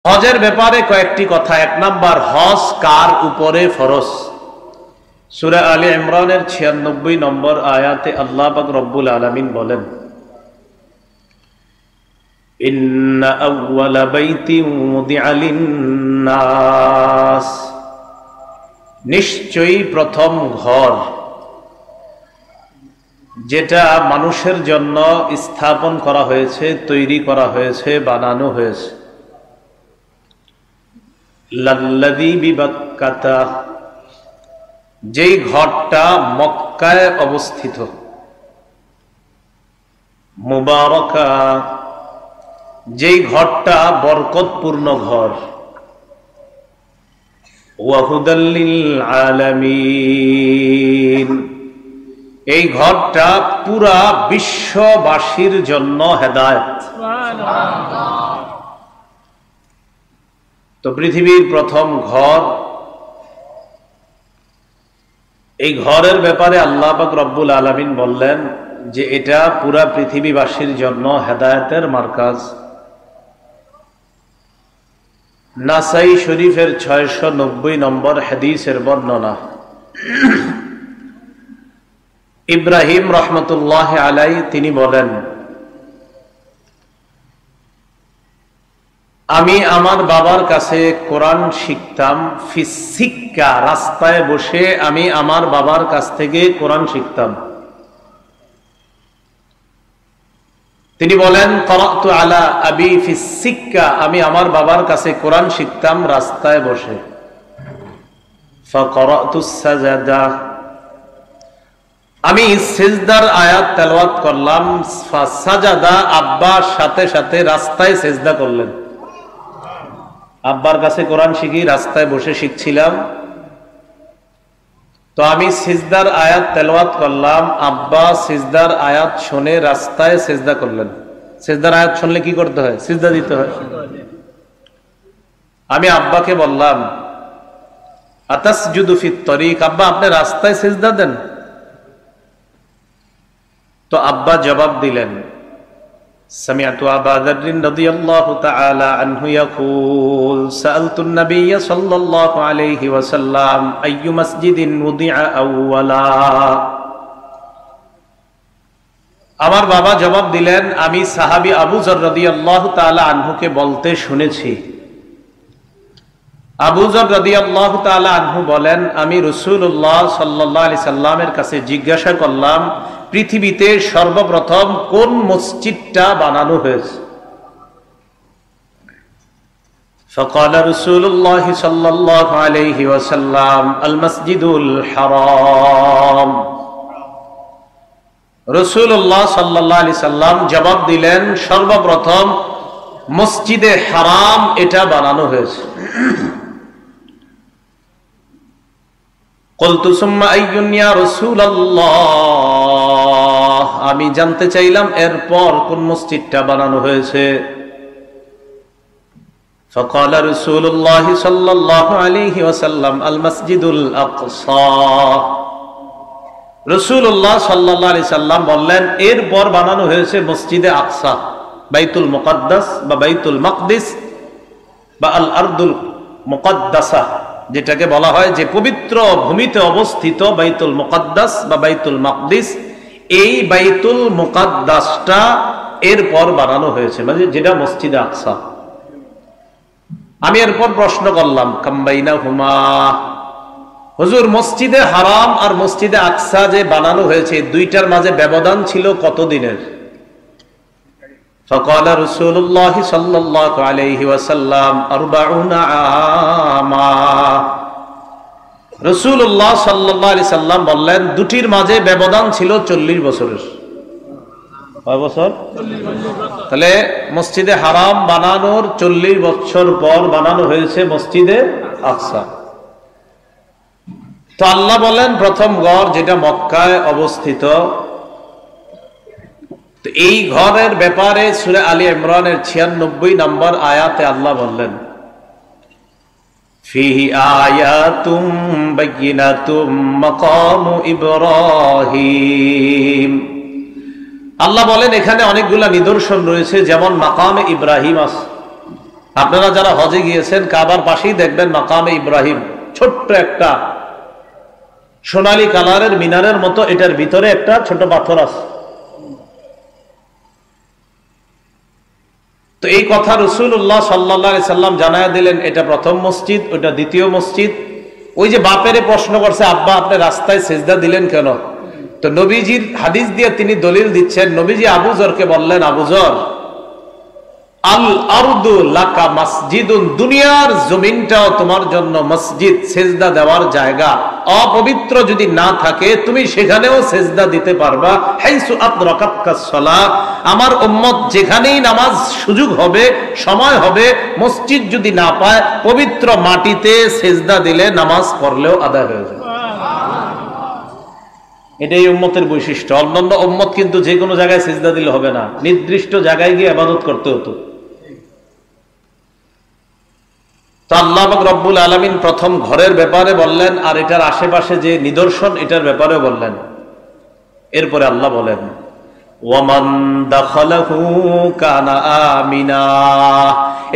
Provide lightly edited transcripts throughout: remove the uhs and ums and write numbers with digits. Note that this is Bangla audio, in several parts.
হজের ব্যাপারে কয়েকটি কথা। এক নাম্বার, হজ কার উপরে ফরজ? সূরা আলে ইমরানের ৯৬ নম্বর আয়াতে আল্লাহ পাক রব্বুল আলামিন বলেন, ইন্না আউওয়ালা বাইতিন উযিআ লিন-নাস, নিশ্চয়ই প্রথম ঘর যেটা মানুষের জন্য স্থাপন করা হয়েছে, তৈরি করা হয়েছে, বানানো হয়েছে, লাল্লাযী বিবাক্কাতা, যেই ঘরটা মক্কায় অবস্থিত, মুবারাকা, যেই ঘরটা বরকতপূর্ণ ঘর, ওয়া হুদাল লিল আলামিন, এই ঘরটা পুরা বিশ্ববাসীর জন্য হেদায়েত। তো পৃথিবীর প্রথম ঘর, এই ঘরের ব্যাপারে আল্লাহ পাক রব্বুল আলামিন বললেন যে এটা পুরা পৃথিবীবাসীর জন্য হেদায়েতের মার্কাজ। নাসাই শরীফের ৬৯০ নম্বর হাদিসের বর্ণনা। ইব্রাহিম রহমতুল্লাহ আলাইহি তিনি বলেন, আমি আমার বাবার কাছে কোরআন শিখতাম, ফিসিক্কা, রাস্তায় বসে আমি আমার বাবার কাছ থেকে কোরআন শিখতাম। তিনি বলেন, ক্বরাতু আলা আবি ফিসিক্কা, আমি আমার বাবার কাছে কোরআন শিখতাম রাস্তায় বসে। ফাকরাতুস সাজদা, আমি সিজদার আয়াত তেলাওয়াত করলাম। ফাসাজাদা, আব্বা সাথে সাথে রাস্তায় সিজদা করলেন। আব্বার কাছে কোরআন শিখি, রাস্তায় বসে শিখছিলাম, তো আমি সিজদার আয়াত তেলাওয়াত করলাম, আব্বা সিজদার আয়াত শুনে রাস্তায় সিজদা করলেন। সিজদার আয়াত শুনলে কি করতে হয়? সিজদা দিতে হয়। আমি আব্বাকে বললাম, আতাসজুদু ফিত তরিক, আব্বা আপনি রাস্তায় সিজদা দেন? তো আব্বা জবাব দিলেন, সামিআতু আবা যাররিন রাদিয়াল্লাহু তাআলা আনহু ইয়াকুল সাআলতুন নাবিয়্য সাল্লাল্লাহু আলাইহি ওয়াসাল্লাম আইয়ু মাসজিদিন উযিআ আউওয়ালা। আমার বাবা জবাব দিলেন, আমি সাহাবী আবু যর রাদিয়াল্লাহু তাআলা আনহুকে বলতে শুনেছি। আবু যর রাদিয়াল্লাহু তাআলা আনহু বলেন, আমি রাসূলুল্লাহ সাল্লাল্লাহু আলাইহি সাল্লামের কাছে জিজ্ঞাসা করলাম, পৃথিবীতে সর্বপ্রথম কোন মসজিদটা বানানো হয়েছে? فقال رسول الله صلى الله عليه وسلم المسجد الحرام। রাসূলুল্লাহ সাল্লাল্লাহু আলাইহি সাল্লাম জবাব দিলেন, সর্বপ্রথম মসজিদে হারাম এটা বানানো হয়েছে। ক্বলতু সুম্মা আইয়ুন ইয়া রাসূলুল্লাহ, আমি জানতে চাইলাম এরপর কোন মসজিদটা বানানো হয়েছে। ফাকাল রাসূলুল্লাহ সাল্লাল্লাহু আলাইহি ওয়াসাল্লাম আল মসজিদুল আকসা। রাসূলুল্লাহ সাল্লাল্লাহু আলাইহি সাল্লাম বললেন, এরপর বানানো হয়েছে মসজিদে আকসা, বাইতুল মুকাদ্দাস বা বাইতুল মাকদিস বা আল আরদুল মুকাদ্দাসা, যেটাকে বলা হয় যে পবিত্র ভূমিতে অবস্থিত বাইতুল মুকাদ্দাস বা বাইতুল মাকদিস, এই বাইতুল মুকাদ্দাসটা এরপর বানানো হয়েছে, মানে যেটা মসজিদে আকসা। আমি এরপর প্রশ্ন করলাম, কাম বাইনাহুমা, হুজুর মসজিদে হারাম আর মসজিদে আকসা যে বানানো হয়েছে, দুইটার মাঝে ব্যবধান ছিল কত দিনের? فقال رسول الله صلى الله عليه وسلم 40 عاما। রাসূলুল্লাহ সাল্লাল্লাহু আলাইহি সাল্লাম বললেন, দুটির মাঝে ব্যবধান ছিল 40 বছরের। কয় বছর? 40 বছর। তাহলে মসজিদে হারাম বানানোর 40 বছর পর বানানো হয়েছে মসজিদে আকসা। তো আল্লাহ বলেন, প্রথম ঘর যেটা মক্কায় অবস্থিত। তো এই ঘরের ব্যাপারে সূরা আলী ইমরানের ৯৬ নম্বর আয়াতে আল্লাহ বললেন, ফিহি আয়াতুম বাইয়িনাতুম মাকামু ইব্রাহিম। আল্লাহ বলেন এখানে অনেকগুলা নিদর্শন রয়েছে, যেমন মাকামে ইব্রাহিম আছে। আপনারা যারা হজে গিয়েছেন কাবার পাশেই দেখবেন মাকামে ইব্রাহিম, ছোট্ট একটা সোনালী কালারের মিনারের মতো, এটার ভিতরে একটা ছোট পাথর আছে। তো এই কথা রাসূলুল্লাহ সাল্লাল্লাহু আলাইহি সাল্লাম জানায়া দিলেন, এটা প্রথম মসজিদ, ওটা দ্বিতীয় মসজিদ। ওই যে বাপেরে প্রশ্ন করছে, আব্বা আপনি রাস্তায় সিজদা দিলেন কেন? তো নবীজির হাদিস দিয়ে তিনি দলিল দিচ্ছেন। নবীজি আবু যরকে বললেন, আবু যর, আল আরদু লাকা মসজিদুন, দুনিয়ার জমিনটাও তোমার জন্য মসজিদ, সিজদা দেওয়ার জায়গা। অপবিত্র যদি না থাকে তুমি সেখানেও সিজদা দিতে পারবা। হাইসু আদরাকাতকাস সালাহ, আমার উম্মত যেখানেই নামাজ সুযোগ হবে, সময় হবে, মসজিদ যদি না পায়, পবিত্র মাটিতে সিজদা দিলে নামাজ পড়লেও আদায় হয়ে যাবে। এটাই উম্মতের বৈশিষ্ট্য। অন্যান্য উম্মত কিন্তু যে কোনো জায়গায় সিজদা দিলে হবে না, নির্দিষ্ট জায়গায় গিয়ে ইবাদত করতে হতো। তো আল্লাহ পাক রব্বুল আলামিন প্রথম ঘরের ব্যাপারে বললেন, আর এটার আশেপাশে যে নিদর্শন এটার ব্যাপারে বললেন। এরপরে আল্লাহ বলেন, ওয়ামান দাখালাহু কানা আমিনা,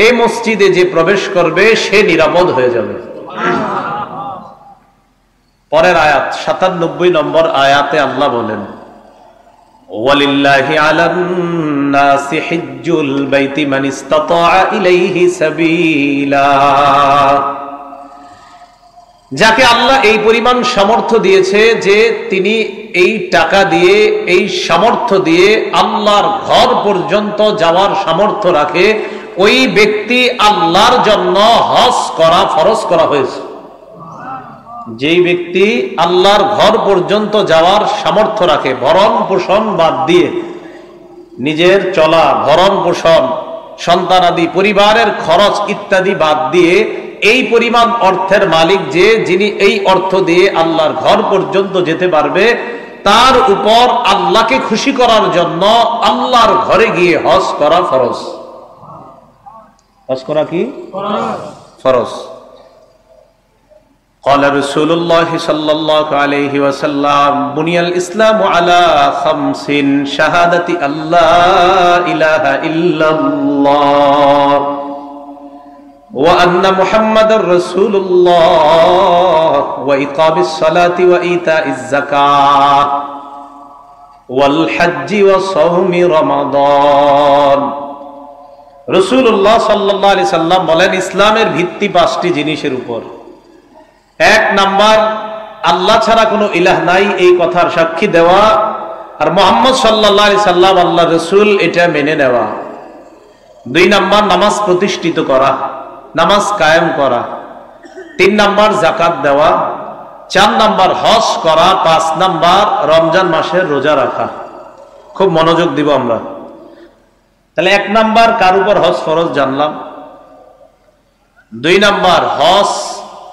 এই মসজিদে যে প্রবেশ করবে সে নিরাপদ হয়ে যাবে। পরের আয়াত 97 নম্বর আয়াতে আল্লাহ বলেন, ওয়ালিল্লাহি আলান নাসি হিজ্জুল বাইতি মান ইসতাতা ইলাইহি সাবিলা, যাকে আল্লাহ এই পরিমাণ সামর্থ্য দিয়েছে যে তিনি এই টাকা দিয়ে, এই সামর্থ্য দিয়ে আল্লাহর ঘর পর্যন্ত যাওয়ার সামর্থ্য রাখে, ওই ব্যক্তি আল্লাহর জন্য হজ করা ফরজ করা হয়েছে। যেই ব্যক্তি আল্লাহর ঘর পর্যন্ত যাওয়ার সামর্থ্য রাখে, ভরণ পোষণ বাদ দিয়ে, নিজের চলা, ভরণ পোষণ, সন্তানাদি, পরিবারের খরচ ইত্যাদি বাদ দিয়ে এই পরিমাণ অর্থের মালিক যে, যিনি এই অর্থ দিয়ে আল্লাহর ঘর পর্যন্ত যেতে পারবে, তার উপর আল্লাহকে খুশি করার জন্য আল্লাহর ঘরে গিয়ে হজ করা ফরজ। হজ করা কি ফরজ? قال رسول الله صلى الله عليه وسلم بني الإسلام على 5 شهادة أن لا إله إلا الله وأن محمد رسول الله وإقام الصلاة وإيتاء الزكاة والحج وصوم رمضان। রাসূলুল্লাহ সাল্লাল্লাহু আলাইহি সাল্লাম বলেন, ইসলামের ভিত্তি 5টি জিনিসের উপর। 1 নাম্বার, আল্লাহ ছাড়া কোনো ইলাহ নাই এই কথার সাক্ষী দেওয়া, আর মুহাম্মদ সাল্লাল্লাহু আলাইহি সাল্লাম আল্লাহর রাসূল, এটা মেনে নেওয়া। 2 নাম্বার, নামাজ প্রতিষ্ঠিত করা, নামাজ কায়েম করা। 3 নাম্বার, যাকাত দেওয়া। 4 নাম্বার, হজ করা। 5 নাম্বার, রমজান মাসের রোজা রাখা। খুব মনোযোগ দিব আমরা। তাহলে 1 নাম্বার, কার উপর হজ ফরজ জানলাম। 2 নাম্বার, হজ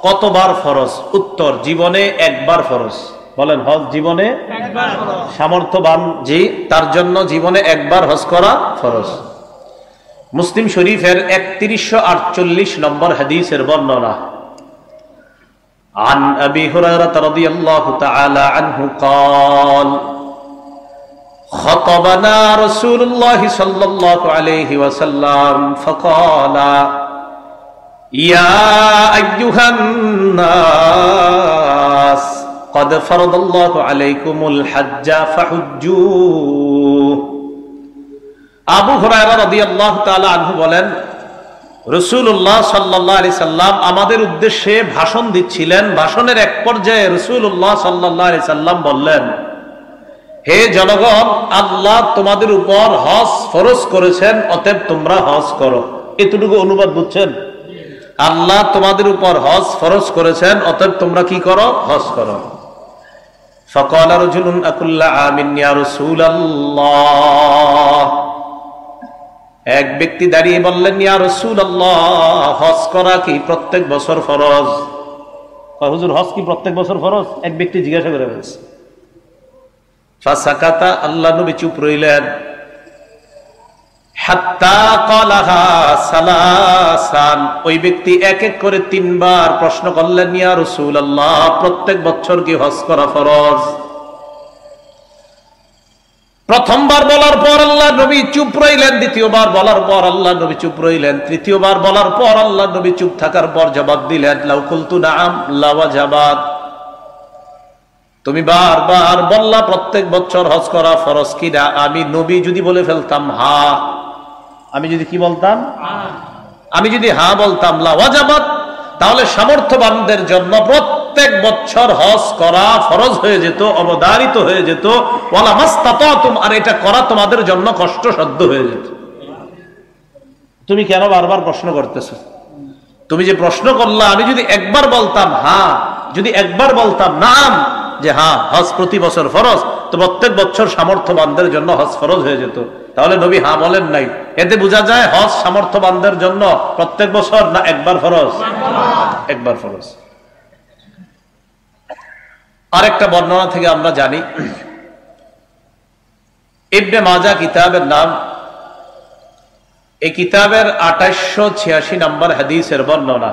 কতবার ফরজ? উত্তর, জীবনে একবার ফরজ। বলেন, হজ জীবনে একবার ফরজ। সামর্থ্যবান জি, তার জন্য জীবনে একবার হজ করা ফরজ। মুসলিম শরীফের 3148 নম্বর হাদিসের বর্ণনা। عن أبي هريرة رضي الله تعالى عنه قال خطبنا رسول الله صلى الله عليه وسلم فقال يا أيها الناس قد فرض الله عليكم الحج فحجوا। আবু হুরায়রা রাদিয়াল্লাহু তাআলা আনহু বলেন, রাসূলুল্লাহ সাল্লাল্লাহু আলাইহি সাল্লাম আমাদের উদ্দেশ্যে ভাষণ দিচ্ছিলেন। ভাষণের এক পর্যায়ে রাসূলুল্লাহ সাল্লাল্লাহু আলাইহি সাল্লাম বললেন, হে জনগণ, আল্লাহ তোমাদের উপর হজ ফরজ করেছেন, অতএব তোমরা হজ করো। এতটুকু অনুবাদ বুঝছেন? আল্লাহ তোমাদের উপর হজ ফরজ করেছেন, অতএব তোমরা কি করো? হজ করো। ফাকালা রাজুলুন আকুল্লা আমিন ইয়া রাসূলুল্লাহ, এক ব্যক্তি দাঁড়িয়ে বললেন, ইয়া রাসূলুল্লাহ, হজ করা কি প্রত্যেক বছর ফরজ? হুজুর, হজ কি প্রত্যেক বছর ফরজ? এক ব্যক্তি জিজ্ঞাসা করে বলছে। ফাসাকাতা, আল্লাহ নবী চুপ রইলেন। হাত্তা ক্বালাহা সালাসান, ওই ব্যক্তি এক এক করে 3 বার প্রশ্ন করলেন, ইয়া রাসূলুল্লাহ, প্রত্যেক বছর কি হজ করা ফরজ? প্রথমবার বলার পর আল্লাহ নবী চুপ রইলেন, দ্বিতীয়বার বলার পর আল্লাহ নবী চুপ রইলেন, তৃতীয়বার বলার পর আল্লাহ নবী চুপ থাকার পর জবাব দিলেন, লাউ কুলতু নাআম লাওয়াজাবাত। তুমি বারবার বললা প্রত্যেক বছর হজ করা ফরজ কিনা, আমি নবী যদি বলে ফেলতাম হা, আমি যদি কি বলতাম, আমি যদি হা বলতাম লাওয়াজাবাত, তাহলে সামর্থ্যবানদের জন্য প্রত্যেক বছর হজ করা ফরজ হয়ে যেত, অবধারিত হয়ে যেত। ওয়ালা মাস্তাতাতুম, আর এটা করা তোমাদের জন্য কষ্টসাধ্য হয়ে যেত। তুমি কেন বারবার প্রশ্ন করতেছো? তুমি যে প্রশ্ন করলা, আমি যদি একবার বলতাম হ্যাঁ, যদি একবার বলতাম নাম, যে হ্যাঁ হজ প্রতি বছর ফরজ, তো প্রত্যেক বছর সামর্থ্যবানদের জন্য হজ ফরজ হয়ে যেত। তাহলে নবী হ্যাঁ বলেন নাই, এতে বোঝা যায় হজ সামর্থ্যবানদের জন্য প্রত্যেক বছর না একবার ফরজ? একবার ফরজ। আরেকটা বর্ণনা থেকে আমরা জানি, ইবনে মাজাহ কিতাবের নাম, এই কিতাবের 2886 নম্বর হাদিসের বর্ণনা,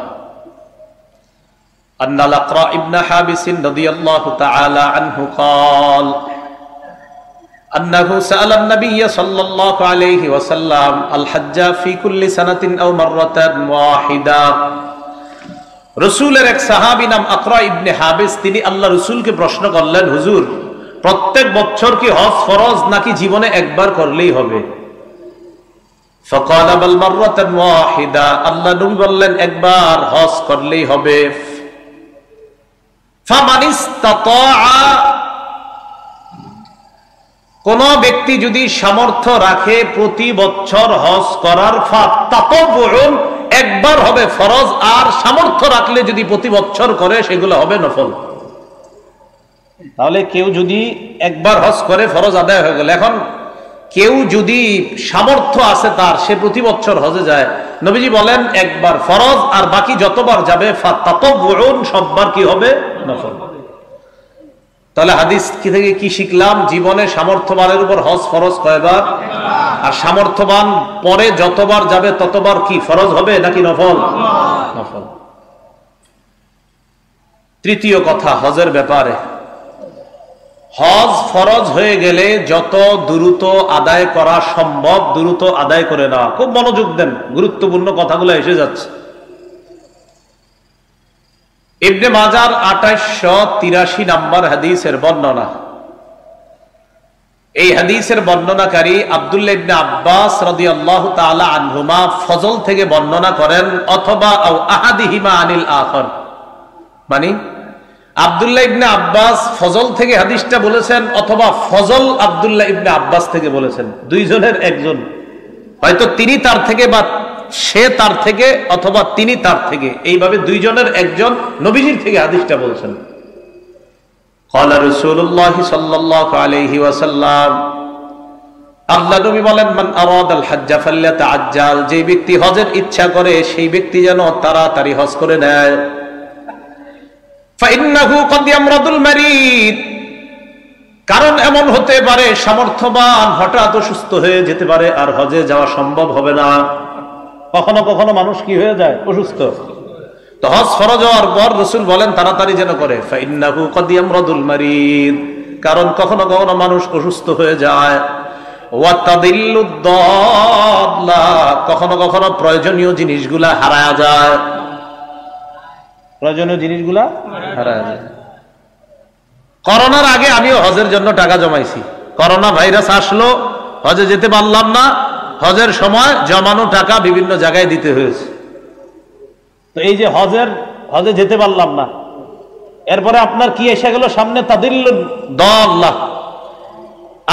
أن الأقرع ابن حابس رضي الله تعالى عنه قال أنه سأل النبي صلى الله عليه وسلم الحج في كل سنة أو مرة واحدة। রসুলের এক সাহাবী নাম আকরা ইবনে হাবিস, তিনি আল্লাহ রসুলকে প্রশ্ন করলেন, হুজুর প্রত্যেক বছর কি হজ ফরজ নাকি জীবনে একবার করলেই হবে? فقال بل مرة واحدة, আল্লাহ নবী বললেন একবার হজ করলেই হবে। কোন ব্যক্তি যদি সামর্থ্য রাখে প্রতি বছর হজ করার, একবার হবে ফরজ, আর সামর্থ্য রাখলে যদি প্রতি বছর করে সেগুলো হবে নফল। তাহলে কেউ যদি একবার হজ করে ফরজ আদায় হয়ে গেল। এখন কেউ যদি সামর্থ্য আছে তার, সে প্রতি বছর হজে যায়, নবীজি বলেন একবার ফরজ, আর বাকি যতবার যাবে সববার কি হবে? নফল। তাহলে হাদিস কি থেকে কি শিখলাম? জীবনে সামর্থ্যবানের উপর হজ ফরজ কয়বার, আর সামর্থ্যবান পরে যতবার যাবে ততবার কি ফরজ হবে নাকি নফল? নফল। তৃতীয় কথা হজের ব্যাপারে, হজ ফরজ হয়ে গেলে যত দ্রুত আদায় করা সম্ভব দ্রুত আদায় করে নেওয়া। খুব মনোযোগ দেন, গুরুত্বপূর্ণ কথাগুলো এসে যাচ্ছে। ইবনে মাজার 2883 নম্বর হাদিসের বর্ণনা, এই হাদিসের বর্ণনাকারী আব্দুল্লাহ ইবনে আব্বাস রাদিয়াল্লাহু তাআলা আনহুমা ফজল থেকে বর্ণনা করেন, অথবা আও আহাদিহিমা আনিল আখর, মানে আব্দুল্লাহ ইবনে আব্বাস ফজল থেকে হাদিসটা বলেছেন, অথবা ফজল আব্দুল্লাহ ইবনে আব্বাস থেকে বলেছেন। দুইজনের একজন, হয়তো তিনি তার থেকে বা সে তার থেকে, অথবা তিনি তার থেকে, এইভাবে দুইজনের একজন নবীজির থেকে হাদিসটা বলছেন। قال رسول الله صلى الله عليه وسلم, আল্লাহ নবী বলেন, মান আরাদাল হজ্জ ফালইতাআজ্জাল, যে ব্যক্তি হজের ইচ্ছা করে সেই ব্যক্তি যেন তাড়াতাড়ি হজ করে নেয়। فإنه قد يمرض المريض, কারণ এমন হতে পারে সামর্থ্যবান হঠাৎ অসুস্থ হয়ে যেতে পারে, আর হজে যাওয়া সম্ভব হবে না। কখনো কখনো মানুষ কি হয়ে যায়? অসুস্থ। তো হজ ফরজ হওয়ার পর রাসূল বলেন তাড়াতাড়ি যেন করে। ফাইন্নাহু ক্বাদ ইয়ামরাদুল মারিদ, কারণ কখনো কখনো মানুষ অসুস্থ হয়ে যায়। ওয়া তাদিল্লুদ দাল্লা, কখনো কখনো প্রয়োজনীয় জিনিসগুলা হারায় যায়। প্রয়োজনীয় জিনিসগুলা হারায় যায়। করোনার আগে আমিও হজের জন্য টাকা জমাইছি। করোনা ভাইরাস আসলো, হজে যেতে পারলাম না, হজের সময় জমানো টাকা বিভিন্ন জায়গায় দিতে হয়েছে। তো এই যে হজে যেতে পারলাম না, এরপরে আপনার কি এসে গেল সামনে? তাদিল্লুদ দাল্লাহ,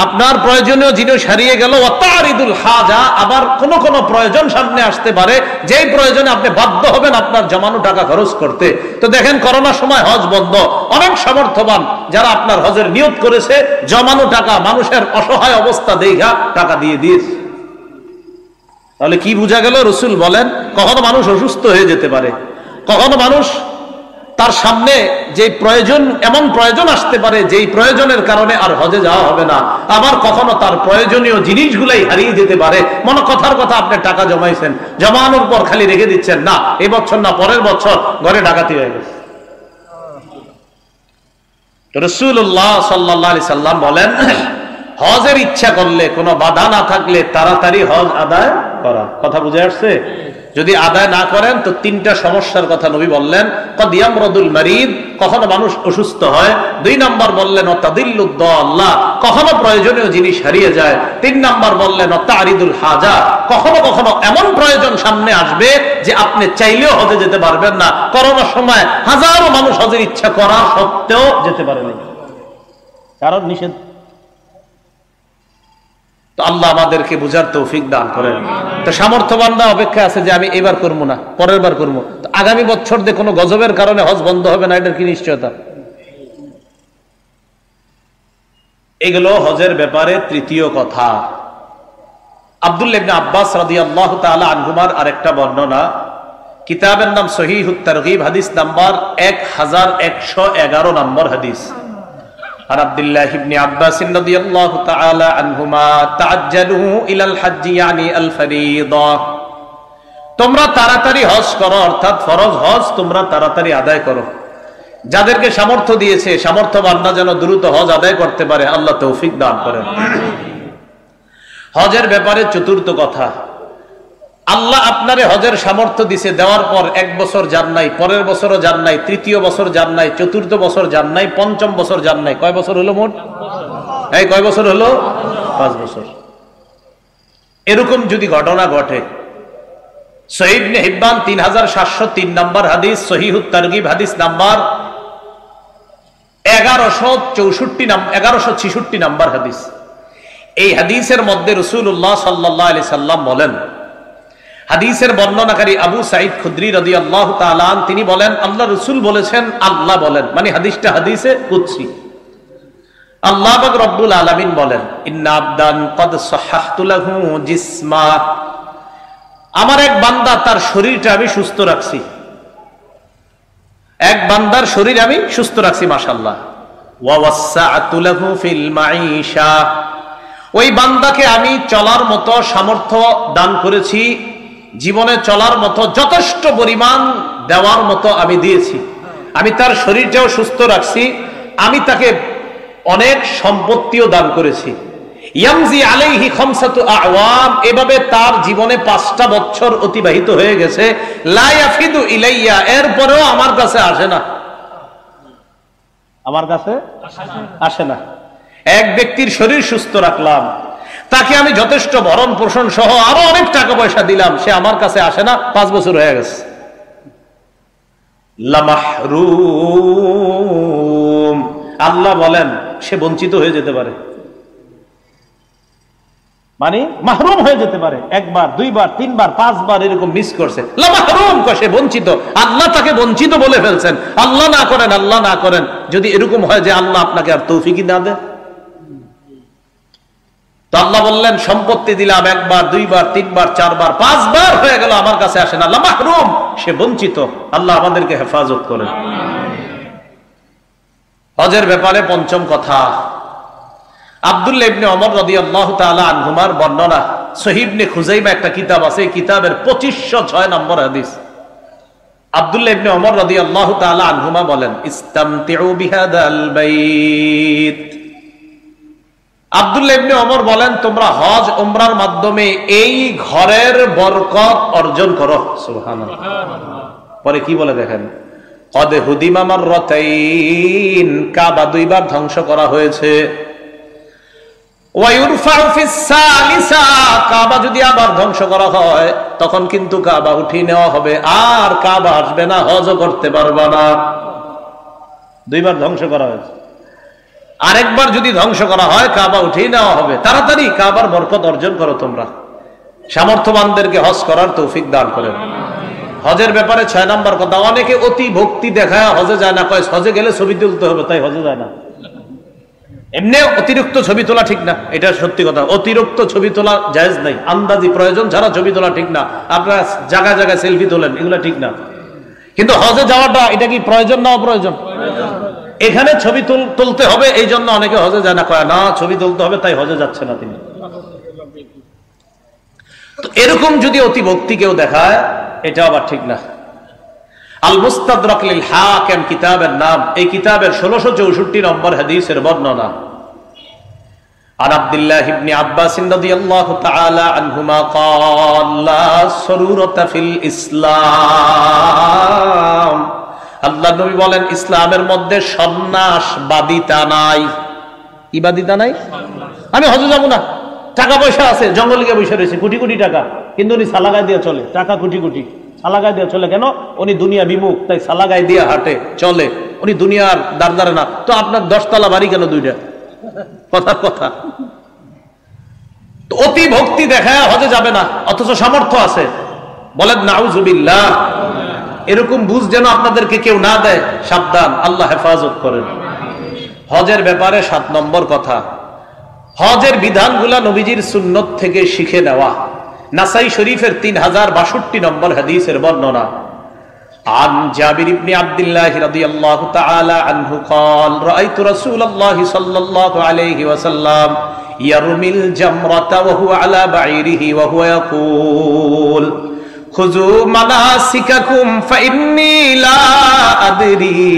আপনার প্রয়োজনীয় জিনিস হারিয়ে গেল। ওয়াতারিদুল হাজা, আবার কোন কোন প্রয়োজন সামনে আসতে পারে, যেই প্রয়োজনে আপনি বাধ্য হবেন আপনার জমানো টাকা খরচ করতে। তো দেখেন করোনার সময় হজ বন্ধ, অনেক সামর্থ্যবান যারা আপনার হজের নিয়ত করেছে, জমানো টাকা মানুষের অসহায় অবস্থা দেখা টাকা দিয়ে দিয়েছে। তাহলে কি বোঝা গেল? রাসূল বলেন কখনো মানুষ অসুস্থ হয়ে যেতে পারে, কখনো মানুষ তার সামনে যে প্রয়োজন, এমন প্রয়োজন আসতে পারে যেই প্রয়োজনের কারণে আর হজে যাওয়া হবে না। আবার কখনো তার প্রয়োজনীয় জিনিসগুলাই হারিয়ে যেতে পারে। মনে কথার কথা, আপনি টাকা জমাইছেন, জমানোর পর খালি রেখে দিচ্ছেন, না এই বছর না পরের বছর ঘরে ডাকাতি হয়ে গেছে। রাসূলুল্লাহ সাল্লাল্লাহু আলাইহি সাল্লাম বলেন হজের ইচ্ছা করলে কোনো বাধা না থাকলে তাড়াতাড়ি হজ আদায় করা। কথা বুঝে আসছে? যদি আদায় না করেন তো তিনটা সমস্যার কথা নবী বললেন। কদ ইয়ামরাদুল মারিদ, কখনো মানুষ অসুস্থ হয়। 2 নম্বর বললেন ওয়াতাদিল্লুদ দাল্লাহ, কখনো প্রয়োজনীয় জিনিস হারিয়ে যায়। 3 নম্বর বললেন ওয়াতারিদুল হাজা, কখনো কখনো এমন প্রয়োজন সামনে আসবে যে আপনি চাইলেও হজে যেতে পারবেন না। করোনার সময় হাজারো মানুষ হজের ইচ্ছা করা সত্ত্বেও যেতে পারেনি, কারণ নিষেধ। তো আল্লাহ আমাদেরকে বুঝার তৌফিক দান করেন। তো সামর্থ্যবানরা অপেক্ষা আছে যে আমি এবার করবো না, পরের বার করবো। তো আগামী বছর দিয়ে কোনো গজবের কারণে হজ বন্ধ হবে না, এটার কি নিশ্চয়তা? এগুলো হজের ব্যাপারে তৃতীয় কথা। আব্দুল্লাহ ইবনে আব্বাস রাদিয়াল্লাহু তাআলা আনহুমার আরেকটা বর্ণনা, কিতাবের নাম সহিহুত তারগীব, হাদিস নাম্বার 1111 নম্বর হাদিস। আর আব্দুল্লাহ ইবনে আব্বাস রাদিয়াল্লাহু তাআলা আনহুমা তাআজ্জালু ইলাল হজ্জ ইয়ানি আল ফরিদা, তোমরা তাড়াতাড়ি হজ করো, অর্থাৎ ফরজ হজ তোমরা তাড়াতাড়ি আদায় করো। যাদেরকে সামর্থ্য দিয়েছে, সামর্থ্যবানরা যেন দ্রুত হজ আদায় করতে পারে, আল্লাহ তৌফিক দান করেন। হজের ব্যাপারে চতুর্থ কথা, আল্লাহ আপনারে হজের সামর্থ্য দিছে, দেওয়ার পর 1 বছর যান নাই, পরের বছরও যান নাই, তৃতীয় বছর যান নাই, চতুর্থ বছর যান নাই, পঞ্চম বছর যান নাই। কয় বছর হলো মোট? এই কয় বছর হলো? 5 বছর। এরকম যদি ঘটনা ঘটে, সহিহ ইবনে হিব্বান 3703 নম্বর হাদিস, সহিহুত তারগীব হাদিস নাম্বার 1166 নম্বর হাদিস। এই হাদিসের মধ্যে রাসূলুল্লাহ সাল্লাল্লাহু আলাইহি সাল্লাম বলেন, হাদিসের বর্ণনাকারী আবু সাঈদ খুদরি রাদিয়াল্লাহু তাআলা আন, তিনি বলেন আল্লাহ রাসূল বলেছেন, আল্লাহ বলেন, মানে হাদিসটা হাদিসে কুদসি। আল্লাহ পাক রব্বুল আলামিন বলেন, ইন্না আবদান কদ সাহহাতু লাহু জিসমা, আমার এক বান্দা তার শরীরটা আমি সুস্থ রাখছি, এক বান্দার শরীর আমি সুস্থ রাখছি, মাশাআল্লাহ। ওয়া ওয়াসসাআতু লাহু ফিল মাঈশা, ওই বান্দাকে আমি চলার মতো সামর্থ্য দান করেছি, জীবনে চলার মতো যথেষ্ট পরিমাণ দেওয়ার মতো আমি দিয়েছি। আমি তার শরীরটাও সুস্থ রাখছি, আমি তাকে অনেক সম্পত্তিও দান করেছি। ইয়ামজি আলাইহি খামসাতু আওয়াম, এভাবে তার জীবনে 5টা বছর অতিবাহিত হয়ে গেছে। লা ইয়াফিদু ইলাইয়া, এরপরেও আমার কাছে আসে না, আমার কাছে আসে না। এক ব্যক্তির শরীর সুস্থ রাখলাম, তাকে আমি যথেষ্ট ভরণ পোষণ সহ আরো অনেক টাকা পয়সা দিলাম, সে আমার কাছে আসে না, 5 বছর হয়ে গেছে। লামাহরুম, আল্লাহ বলেন সে বঞ্চিত হয়ে যেতে পারে, মানে মাহরুম হয়ে যেতে পারে। 1 বার 2 বার 3 বার 5 বার এরকম মিস করছে, লামাহরুম, সে বঞ্চিত। আল্লাহ তাকে বঞ্চিত বলে ফেলছেন। আল্লাহ না করেন, আল্লাহ না করেন। যদি এরকম হয় যে আল্লাহ আপনাকে আর তৌফিকই না দেয়, তো আল্লাহ বললেন সম্পত্তি দিলাম 1 বার 2 বার 3 বার 4 বার 5 বার হয়ে গেল, আমার কাছে আসে না, লামাহরুম, সে বঞ্চিত। আল্লাহ আমাদেরকে হেফাজত করেন। হজের ব্যাপারে পঞ্চম কথা, আব্দুল্লাহ ইবনে ওমর রাদিয়াল্লাহু তাআলা আনহুমার বর্ণনা, সহিহ ইবনে খুজাইমা একটা কিতাব আছে, এই কিতাবের 2506 নম্বর হাদিস। আব্দুল্লাহ ইবনে ওমর রাদিয়াল্লাহু তাআলা আনহুমা বলেন, ইস্তামতিউ বিহাদাল বাইত, আব্দুল্লাহ ইবনে ওমর বলেন তোমরা হজ উমরার মাধ্যমে এই ঘরের বরকত অর্জন করো। সুবহানাল্লাহ। পরে কি বলে দেখেন, কদ হুদিমা মাররাতাইন, কাবা 2 বার ধ্বংস করা হয়েছে। ওয়ায়ুরফাউ ফিস সালিসা, কাবা যদি আবার ধ্বংস করা হয় তখন কিন্তু কাবা উঠিয়ে নেওয়া হবে, আর কাবা আসবে না, হজও করতে পারবে না। 2 বার ধ্বংস করা হয়েছে, আরেকবার যদি ধ্বংস করা হয় কাবা উঠিয়ে নেওয়া হবে। তাড়াতাড়ি কাবার বরকত অর্জন করো তোমরা। সামর্থ্যবানদেরকে হজ করার তৌফিক দান করেন। হজের ব্যাপারে 6 নম্বর কথা, অনেকে অতি ভক্তি দেখায় হজে যায় না, কয় হজে গেলে ছবি তুলতে হবে তাই হজে যায় না। এমনি অতিরিক্ত ছবি তোলা ঠিক না, এটা সত্যি কথা। অতিরিক্ত ছবি তোলা জায়েজ নাই, আন্দাজি প্রয়োজন ছাড়া ছবি তোলা ঠিক না। আপনারা জায়গায় জায়গায় সেলফি তোলেন, এগুলো ঠিক না। কিন্তু হজে যাওয়াটা এটা কি প্রয়োজন না অপ্রয়োজন? এখানে ছবি তুলতে হবে, এই জন্য অনেকে হজে যায় না, কয় না ছবি তুলতে হবে তাই হজে যাচ্ছে না তিনি। তো এরকম যদি অতি ভক্তি কেউ দেখায়, এটা আবার ঠিক না। আল মুস্তাদরাক লিল হাকিম কিতাবের নাম, এই কিতাবের 1664 নম্বর হাদিসের বর্ণনা। عن عبد الله بن عباس رضي الله تعالى عنهما قال لا سرورة في الإسلام আল্লাহ নবী বলেন ইসলামের মধ্যে সন্ন্যাসবাদিতা নাই। কি বাদিতা নাই? আমি হজে যাব না, টাকা পয়সা আছে, জঙ্গলে গিয়ে বসে রয়েছে, কোটি কোটি টাকা, কিন্তু উনি সালাগায় দিয়ে চলে, টাকা কোটি কোটি, সালাগায় দিয়ে চলে। কেন? উনি দুনিয়া বিমুখ, তাই সালাগায় দিয়ে হাঁটে চলে, উনি দুনিয়ার দারদারে না। তো আপনার 10 তলা বাড়ি কেন দুইটা? কথার কথা। অতি ভক্তি দেখায় হজে যাবে না, অথচ সামর্থ্য আছে। বলেন নাউজুবিল্লাহ। এরকম বুঝ যেন আপনাদেরকে কেউ না দেয়, সাবধান, আল্লাহ হেফাজত করেন। হজের ব্যাপারে 7 নম্বর কথা, হজের বিধানগুলা নবীজির সুন্নত থেকে শিখে নেওয়া। নাসাই শরীফের 3062 নম্বর হাদিসের বর্ণনা। عن جابر بن عبد الله رضي الله تعالى عنه قال رأيت رسول الله صلى الله عليه وسلم يرمي الجمرة وهو على بعيره وهو يقول خذوا مناسككم فإني لا أدري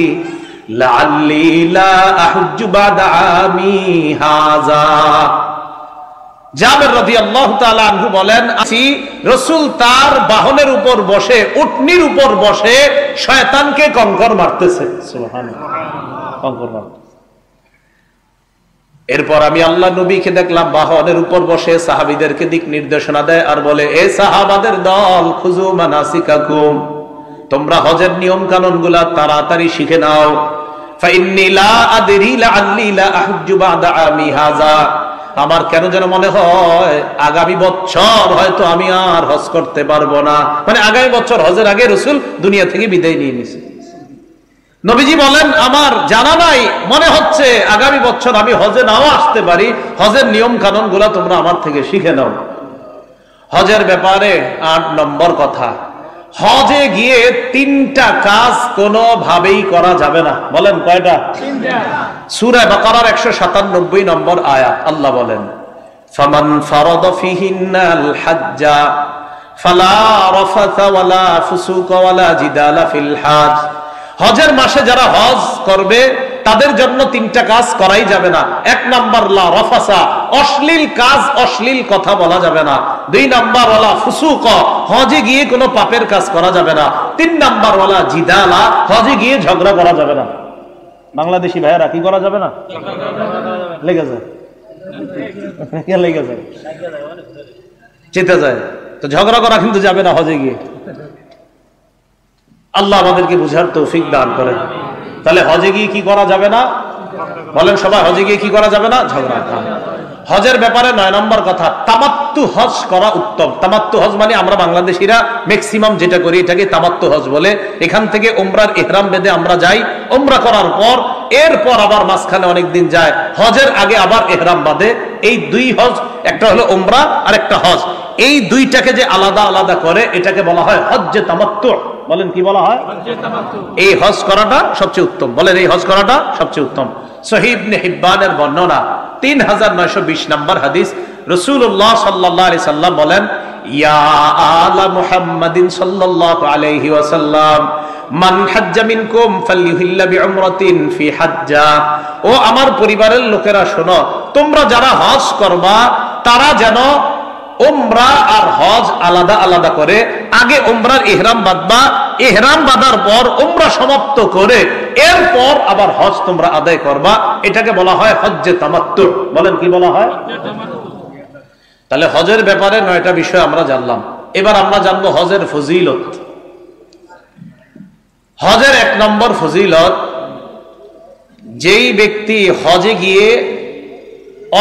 لعلي لا أحج بعد عامي هذا। জাবের রাদিয়াল্লাহু তাআলা আনহু বলেন, রাসূল তার বাহনের উপর বসে, উটনির উপর বসে শয়তানকে কঙ্কর মারতেছে। সুবহানাল্লাহ, কঙ্কর মারতেছে। এরপর আমি আল্লাহ নবীকে দেখলাম বাহনের উপর বসে সাহাবীদেরকে দিক নির্দেশনা দেয় আর বলে, এ সাহাবাদের দল, খুযু মানাসিকাকুম, তোমরা হজের নিয়ম কানুনগুলা তাড়াতাড়ি শিখে নাও। ফাইন্নী লা আদরি লাআল্লি লা আহজ্জু বা'দা আমী হাযা, আমার কেন যেন মনে হয় আগামী বছর হয়তো আমি আর হজ করতে পারবো না। মানে আগামী বছর হজের আগে রাসূল দুনিয়া থেকে বিদায় নিয়ে নিয়েছে। নবীজি বলেন, আমার জানা নাই, মনে হচ্ছে আগামী বছর আমি হজে নাও আসতে পারি। হজের নিয়ম কানুন গুলা তোমরা আমার থেকে শিখে নাও। হজের ব্যাপারে 8 নম্বর কথা, হজে গিয়ে 3টা কাজ কোনোভাবেই করা যাবে না। বলেন কয়টা? 3টা। সূরা বাকারার 197 নম্বর আয়াত আল্লাহ বলেন, ফামান ফারাদা ফিহিন্নাল হাজ্জা ফালা রাফাথা ওয়ালা ফুসুকা ওয়ালা জিদালা ফিল হজ। হজের মাসে যারা হজ করবে তাদের জন্য 3টা কাজ করাই যাবে না। 1 নাম্বার লা রাফাসা, অশ্লীল কাজ, অশ্লীল কথা বলা যাবে না। 2 নাম্বার ওয়ালা ফুসুকা, হজে গিয়ে কোনো পাপের কাজ করা যাবে না। 3 নাম্বার ওয়ালা জিদালা, হজে গিয়ে ঝগড়া করা যাবে না। বাংলাদেশি ভাইয়েরা কি করা যাবে না? লেগে যায়, লেগে যায়, চেতে যায়। তো ঝগড়া করা কিন্তু যাবে না হজে গিয়ে। আল্লাহ আমাদেরকে বুঝার তৌফিক দান করেন। তাহলে হজে গিয়ে কি করা যাবে না? বলেন সবাই, হজে গিয়ে কি করা যাবে না? ঝগড়া। হজের ব্যাপারে 9 নম্বর কথা, তামাত্তু হজ করা উত্তম। তামাত্তু হজ মানে আমরা বাংলাদেশিরা ম্যাক্সিমাম যেটা করি এটাকে তামাত্তু হজ বলে। এখান থেকে উমরার ইহরাম বেঁধে আমরা যাই, উমরা করার পর এরপর আবার মাঝখানে অনেকদিন যায়, হজের আগে আবার ইহরাম বাঁধে। এই 2 হজ, একটা হলো উমরা আর একটা হজ, এই 2টাকে যে আলাদা আলাদা করে এটাকে বলা হয় হজ্জে তামাত্তু। বলেন কি বলা হয়? এই হজ করাটা সবচেয়ে উত্তম। বলেন এই হজ করাটা সবচেয়ে উত্তম। সহিহ ইবনে হিব্বানের বর্ণনা 3920 নম্বর হাদিস, রাসূলুল্লাহ সাল্লাল্লাহু আলাইহি সাল্লাম বলেন, ইয়া আলা মুহাম্মাদিন সাল্লাল্লাহু আলাইহি ওয়াসাল্লাম মান হাজ্জা মিনকুম ফালইউহিল্লা বিউমরাতিন ফি হাজ্জা। ও আমার পরিবারের লোকেরা শোনো, তোমরা যারা হজ করবা তারা যেন উমরা আর হজ আলাদা আলাদা করে, আগে উমরার ইহরাম বাঁধবা, ইহরাম বাঁধার পর উমরা সমাপ্ত করে এরপর আবার হজ তোমরা আদায় করবা। এটাকে বলা হয় হজ্জে তামাত্তু। বলেন কি বলা হয়? তাহলে হজের ব্যাপারে 9টা বিষয় আমরা জানলাম। এবার আমরা জানবো হজের ফজিলত। হজের 1 নম্বর ফজিলত, যেই ব্যক্তি হজে গিয়ে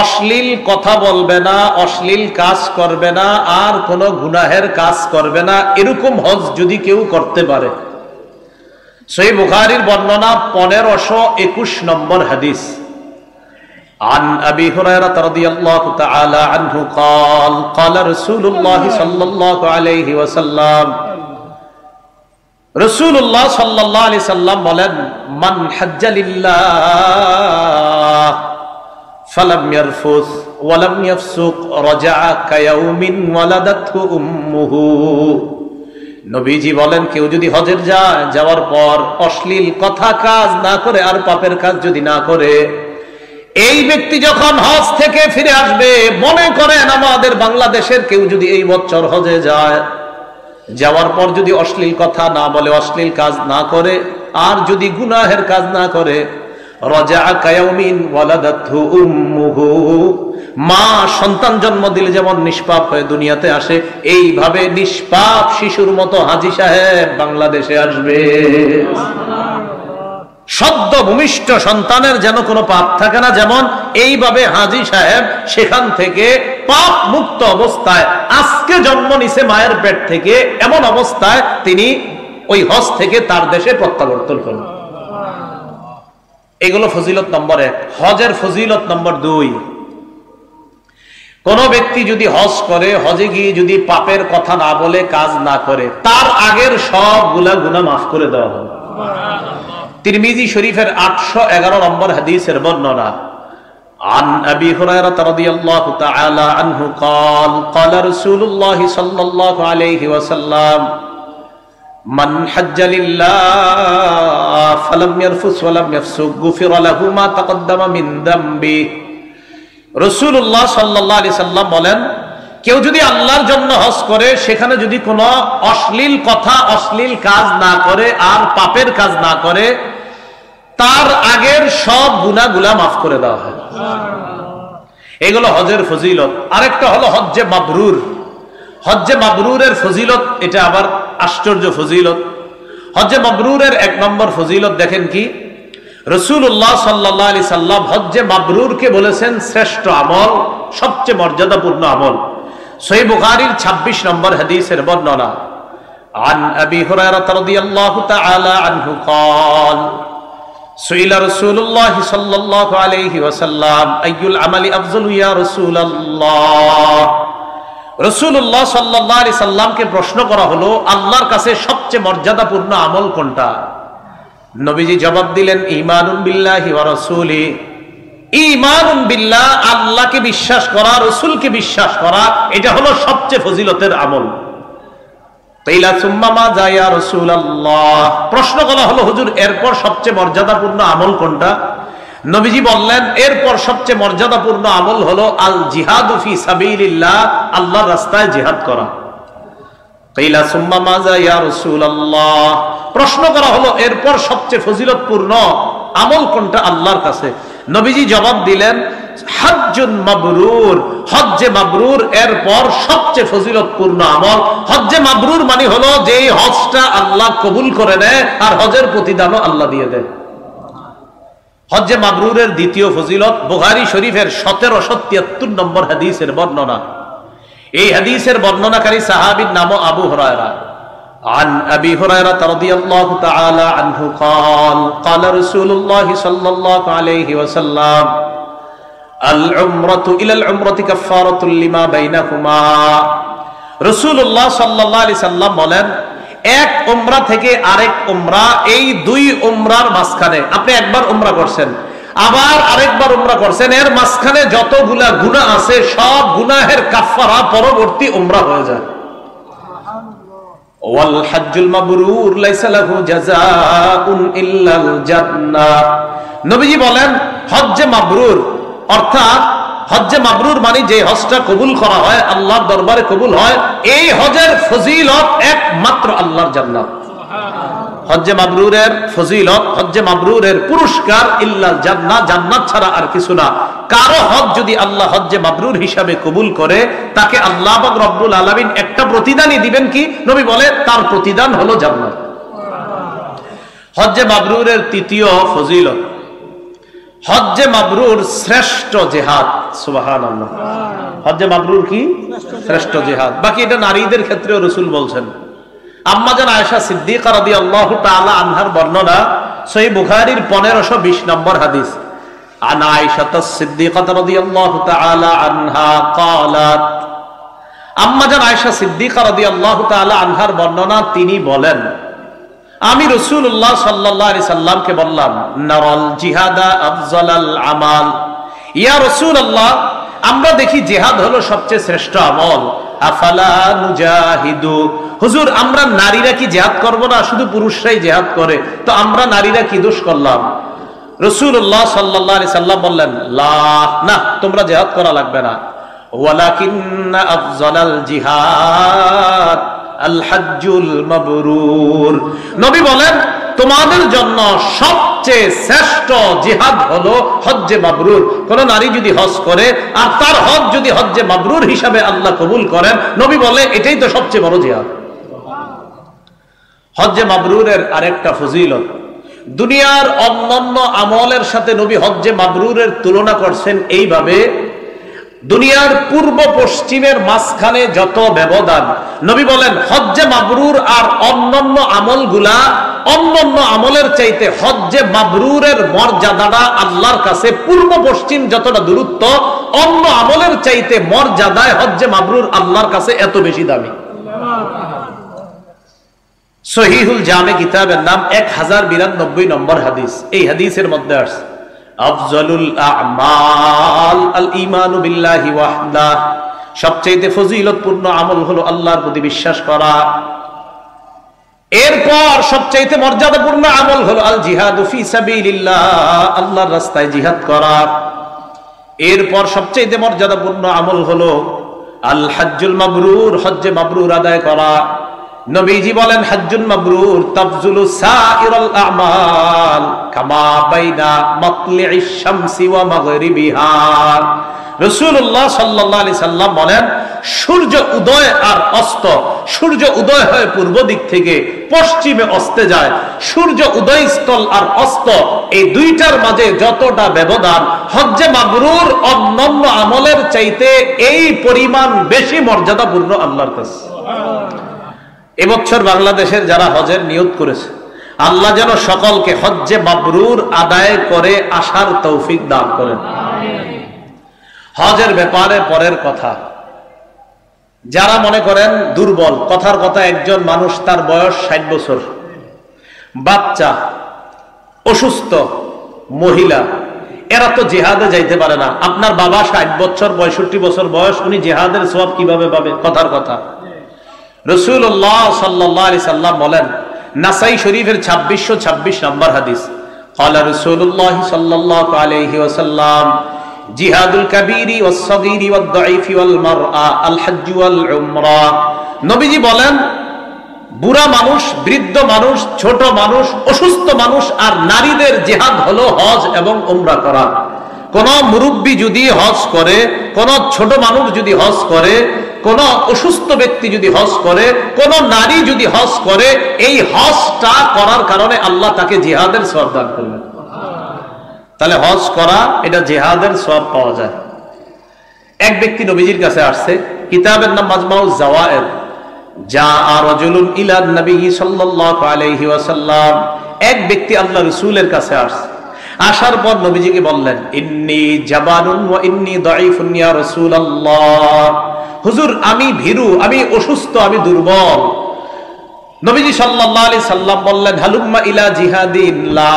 অশ্লীল কথা বলবে না, অশ্লীল কাজ করবে না, আর কোনো গুনাহের কাজ করবে না, এরকম হজ যদি কেউ করতে পারে। সহিহ বুখারীর বর্ণনা 1521 নম্বর হাদিস। عن أبي هريرة رضي الله تعالى عنه قال قال رسول الله صلى الله عليه وسلم رسول الله صلى الله عليه وسلم বলেন, মান হাজ্জা লিল্লাহ ফালাম ইয়ারফুস ওয়ালাম ইয়াফসুক রাজাআ কায়াউমিন ওয়ালাদাতহু উম্মুহু। নবীজি বলেন, কেউ যদি হজের যায়, যাওয়ার পর অশ্লীল কথা কাজ না করে আর পাপের কাজ যদি না করে, এই ব্যক্তি যখন হজ থেকে ফিরে আসবে, মনে করেন আমাদের বাংলাদেশের কেউ যদি এই বছর হজে যায়, যাওয়ার পর যদি অশ্লীল কথা না বলে, অশ্লীল কাজ না করে, আর যদি গুনাহের কাজ না করে, রাজা কায়াউমিন ওয়ালাদাতহু উম্মুহু, মা সন্তান জন্ম দিলে যেমন নিষ্পাপ হয়ে দুনিয়াতে আসে, এইভাবে নিষ্পাপ শিশুর মতো হাজী সাহেব বাংলাদেশে আসবে। সদ্য ভূমিষ্ঠ সন্তানের যেন কোনো পাপ থাকে না, যেমন এইভাবে হাজী সাহেব সেখান থেকে পাপ মুক্ত অবস্থায় আজকে জন্ম নিছে মায়ের পেট থেকে, এমন অবস্থায় তিনি ওই হজ থেকে তার দেশে প্রত্যাবর্তন করলেন। এগুলো ফজিলত নম্বর 1। হজের ফজিলত নম্বর 2, কোন ব্যক্তি যদি হজ করে, হজে গিয়ে যদি পাপের কথা না বলে, কাজ না করে, তার আগের সবগুলা গুনাহ মাফ করে দেওয়া হবে। তিরমিজি শরীফের 811 নম্বর হাদিসের বর্ণনা, عن أبي هريرة رضي الله تعالى عنه قال قال رسول الله صلى الله عليه وسلم من حج لله فلم يرفث ولم يفسق غفر له ما تقدم من ذنبه। রাসূলুল্লাহ সাল্লাল্লাহু আলাইহি সাল্লাম বলেন, কেউ যদি আল্লাহর জন্য হজ করে, সেখানে যদি কোনো অশ্লীল কথা, অশ্লীল কাজ না করে, আর পাপের কাজ না করে, তার আগের সব গুনাহগুলা মাফ করে দেওয়া হয়। এগুলো হজের ফজিলত। আরেকটা হলো হজ্জে মাবরুর। হজ্জে মাবরুরের ফজিলত, এটা আবার আশ্চর্য ফজিলত। হজ্জে মাবরুরের 1 নম্বর ফজিলত দেখেন কি, রাসূলুল্লাহ সাল্লাল্লাহু আলাইহি সাল্লাম হজ্জে মাবরুরকে বলেছেন শ্রেষ্ঠ আমল, সবচেয়ে মর্যাদাপূর্ণ আমল। সহিহ বুখারীর 26 নম্বর হাদিসের বর্ণনা, عن أبي هريرة رضي الله تعالى عنه قال سئل رسول الله صلى الله عليه وسلم أي العمل أفضل يا رسول الله। রাসূলুল্লাহ সাল্লাল্লাহু আলাইহি সাল্লামকে প্রশ্ন করা হলো, আল্লাহর কাছে সবচেয়ে মর্যাদাপূর্ণ আমল কোনটা? নবীজি জবাব দিলেন, ঈমানুন বিল্লাহি ওয়া রাসূলি। ঈমানুন বিল্লাহ, আল্লাহকে বিশ্বাস করা, রাসূলকে বিশ্বাস করা, এটা হলো সবচেয়ে ফজিলতের আমল। তাইলা সুম্মা মাযা ইয়া রাসূলুল্লাহ, প্রশ্ন করা হলো, হুজুর এরপর সবচেয়ে মর্যাদাপূর্ণ আমল কোনটা? নবীজি বললেন, এরপর সবচেয়ে মর্যাদাপূর্ণ আমল হলো আল জিহাদু ফি সাবিলিল্লাহ, আল্লাহর রাস্তায় জিহাদ করা। তাইলা সুম্মা মাযা ইয়া রাসূলুল্লাহ, প্রশ্ন করা হলো, এরপর সবচেয়ে ফজিলতপূর্ণ আমল কোনটা আল্লাহর কাছে? নবীজি জবাব দিলেন, হজ্জুন মাবরুর, হজ্জে মাবরুর এরপর সবচেয়ে ফজিলতপূর্ণ আমল। হজ্জে মাবরুর মানে হলো যে হজটা আল্লাহ কবুল করে নেয়, আর হজের প্রতিদানও আল্লাহ দিয়ে দেয়। হজ্জে মাবরুরের দ্বিতীয় ফজিলত, বুখারী শরীফের 1773 নম্বর হাদিসের বর্ণনা। এই হাদিসের বর্ণনাকারী সাহাবীর নাম আবু হুরায়রা। عن أبي هريرة رضي الله تعالى عنه قال قال رسول الله صلى الله عليه وسلم العمرة إلى العمرة كفارة لما بينهما। রাসূলুল্লাহ সাল্লাল্লাহু আলাইহি সাল্লাম বলেন, এক উমরা থেকে আরেক উমরা, এই 2 উমরার মাঝখানে, আপনি একবার উমরা করছেন, আবার আরেকবার উমরা করছেন, এর মাঝখানে যতগুলা গুনাহ আছে, সব গুনাহের কাফারা পরবর্তী উমরা হয়ে যায়। ওয়াল হজ্জুল মাবরুর লাইসা লাহু জাযাউন ইল্লাল জান্নাহ। নবীজি বলেন, হজ্জে মাবরুর অর্থাৎ হজ্জে মাবরুর মানে যে হজটা কবুল করা হয়, আল্লাহর দরবারে কবুল হয়, এই হজের ফজিলত একমাত্র আল্লাহর জান্নাত। হজ্জে মাবরুরের ফজিলত, হজ্জে মাবরুরের পুরস্কার ইল্লাল জান্নাহ, জান্নাত ছাড়া আর কিছু না। কারো হজ যদি আল্লাহ হজ্জে মাবরুর হিসাবে কবুল করে, তাকে আল্লাহ পাক রব্বুল আলামিন একটা প্রতিদানই দিবেন। কি? নবী বলে, তার প্রতিদান হলো জান্নাত। হজ্জে মাবরুরের তৃতীয় ফজিলত, হজ্জে মাবরুর শ্রেষ্ঠ জিহাদ। সুবহানাল্লাহ। হজ্জে মাবরুর কি? শ্রেষ্ঠ জিহাদ। বাকি এটা নারীদের ক্ষেত্রেও রাসূল বলছেন। আম্মা জান আয়েশা সিদ্দিকা রাদিয়াল্লাহু তাআলা আনহার বর্ণনা, সহিহ বুখারীর 1520 নম্বর হাদিস। আন আয়েশা সিদ্দিকা রাদিয়াল্লাহু তাআলা আনহা ক্বালাত, আম্মা জান আয়েশা সিদ্দিকা রাদিয়াল্লাহু তাআলা আনহার বর্ণনা, তিনি বলেন, আমি রাসূলুল্লাহ সাল্লাল্লাহু আলাইহি সাল্লামকে বললাম, নারাল জিহাদা আফজালাল আমাল। ইয়া রাসূলুল্লাহ, আমরা দেখি জিহাদ হলো সবচেয়ে শ্রেষ্ঠ আমল। আফালা নুজাহিদু, হুজুর আমরা নারীরা কি জিহাদ করব না? শুধু পুরুষরাই জিহাদ করে, তো আমরা নারীরা কি দোষ করলাম? রাসূলুল্লাহ সাল্লাল্লাহু আলাইহি সাল্লাম বললেন, লা, না, তোমরা জিহাদ করা লাগবে না। ওয়ালাকিন্না আফযালাল জিহাদ আল হজ্জুল মাবরুর। নবী বলেন, তোমাদের জন্য সবচেয়ে শ্রেষ্ঠ জিহাদ হলো হজ্জে মাবরুর। কোন নারী যদি হজ করে আর তার হজ যদি হজ্জে মাবরুর হিসাবে আল্লাহ কবুল করেন, নবী বলে এটাই তো সবচেয়ে বড় জিহাদ। হজ্জে মাবরুরের আরেকটা ফজিলত, দুনিয়ার অন্যান্য আমলের সাথে নবী হজ্জে মাবরুরের তুলনা করছেন এইভাবে, দুনিয়ার পূর্ব পশ্চিমের মাঝখানে যত ব্যবধান, নবী বলেন হজ্জে মাবরুর আর অন্যান্য আমলগুলা অন্যান্য আমলের চাইতে হজ্জে মাবরুরের মর্যাদাটা আল্লাহর কাছে পূর্ব পশ্চিম যতটা দূরত্ব, অন্য আমলের চাইতে মর্যাদায় হজ্জে মাবরুর আল্লাহর কাছে এত বেশি দামি। সহিহুল জামে কিতাবের নাম 1092 নম্বর হাদিস। এই হাদিসের মধ্যে আসছে আফজালুল আমাল আল ঈমানু বিল্লাহি ওয়াহদাহ, সবচেয়ে ফজিলতপূর্ণ আমল হলো আল্লাহর প্রতি বিশ্বাস করা। এরপর সবচেয়ে মর্যাদাপূর্ণ আমল হলো আল জিহাদু ফি সাবিলিল্লাহ, আল্লাহর রাস্তায় জিহাদ করা। এরপর সবচেয়ে মর্যাদাপূর্ণ আমল হলো আল হজ্জুল মাবরুর, হজ্জে মাবরুর আদায় করা। নবীজি বলেন হজ্জুল মাবরুর তাফজুলু সাইরাল আমাল কামা বাইনা মাতলি'ইশ শামসি ওয়া মাগরিবিহা। রাসূলুল্লাহ সাল্লাল্লাহু আলাইহি সাল্লাম বলেন, সূর্য উদয় আর অস্ত, সূর্য উদয় হয় পূর্ব দিক থেকে, পশ্চিমে অস্তে যায়। সূর্য উদয়স্থল আর অস্ত এই দুইটার মাঝে যতটা ব্যবধান, হজ্জে মাবরুর অন্যান্য আমলের চাইতে এই পরিমাণ বেশি মর্যাদাপূর্ণ আল্লাহর কাছে। এবছর বাংলাদেশের যারা হজের নিয়ত করেছে, আল্লাহ যেন সকলকে হজ্জে মাবরুর আদায় করে আসার তৌফিক দান করেন। হজের ব্যাপারে পরের কথা, যারা মনে করেন দুর্বল, কথার কথা একজন মানুষ তার বয়স 60 বছর, বাচ্চা, অসুস্থ মহিলা, এরা তো জিহাদে যাইতে পারে না। আপনার বাবা 60 বছর 65 বছর বয়স, উনি জিহাদের সওয়াব কিভাবে পাবে? কথার কথা। রাসূলুল্লাহ সাল্লাল্লাহু আলাইহি সাল্লাম বলেন, নাসাই শরীফের 2626 নম্বর হাদিস, ক্বালা রাসূলুল্লাহ সাল্লাল্লাহু আলাইহি ওয়াসাল্লাম জিহাদুল কাবীরি ওয়াস সাগীরি ওয়াদ দাঈফি ওয়াল মারআ আল হজ্জ ওয়াল উমরা। নবীজি বলেন, বুড়া মানুষ, বৃদ্ধ মানুষ, ছোট মানুষ, অসুস্থ মানুষ আর নারীদের জিহাদ হলো হজ এবং উমরা করা। কোন মুরব্বী যদি হজ করে, কোন ছোট মানুষ যদি হজ করে, কোন অসুস্থ ব্যক্তি যদি হজ করে, কোন নারী যদি হজ করে, এই হজটা করার কারণে আল্লাহ তাকে জিহাদের সওয়াব দান করবেন। তাহলে হজ করা এটা জিহাদের সওয়াব পাওয়া যায়। এক ব্যক্তি নবীজির কাছে আসছে, কিতাবের নাম মাজমাউজ জাওয়ায়েদ। জাআ রাজুলুন ইলা নবী সাল্লাল্লাহু আলাইহি ওয়াসাল্লাম, এক ব্যক্তি আল্লাহ রাসূলের কাছে আসছে। আসার পর নবীজিকে বললেন, ইন্নী জাবানুন ওয়া ইন্নী দাঈফুন ইয়া রাসূলুল্লাহ, হুজুর আমি ভীরু, আমি অসুস্থ, আমি দুর্বল। নবীজি সাল্লাল্লাহু আলাইহি সাল্লাম বললেন, হালুম্মা ইলা জিহাদিন লা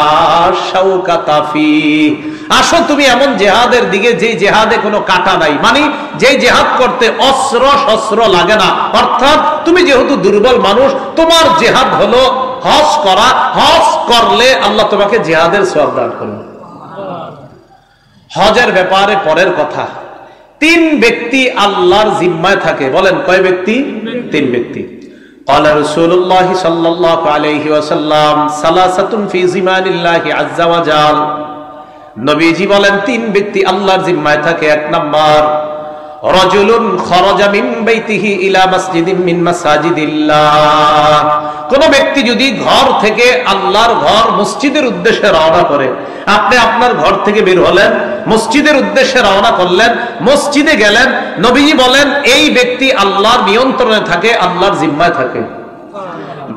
শাওকাতা ফি, আসো তুমি এমন জিহাদের দিকে যে জিহাদে কোনো কাটা নাই, মানে যে জিহাদ করতে অস্ত্র শস্ত্র লাগে না। অর্থাৎ তুমি যেহেতু দুর্বল মানুষ, তোমার জিহাদ হলো হজ করা, হজ করলে আল্লাহ তোমাকে জিহাদের সওয়াব দান করবে। হজের ব্যাপারে পরের কথা, 3 ব্যক্তি আল্লাহর জিম্মায় থাকে। বলেন কয় ব্যক্তি? 3 ব্যক্তি। قال رسول الله صلى الله عليه وسلم ثلاثه في ذمام الله عز وجل, নবীজি বলেন 3 ব্যক্তি আল্লাহর জিম্মায় থাকে। 1 নাম্বার, রাজুলুন খারাজা মিন বাইতিহি ইলা মাসজিদিন মিন মাসাজিদিল্লাহ, কোন ব্যক্তি যদি ঘর থেকে, আল্লাহর ঘর মসজিদের উদ্দেশ্যে রওনা করে। আপনি আপনার ঘর থেকে বের হলেন, মসজিদের উদ্দেশ্যে রওনা করলেন, মসজিদে গেলেন, নবীজি বলেন এই ব্যক্তি আল্লাহর নিয়ন্ত্রণে থাকে, আল্লাহর জিম্মায় থাকে।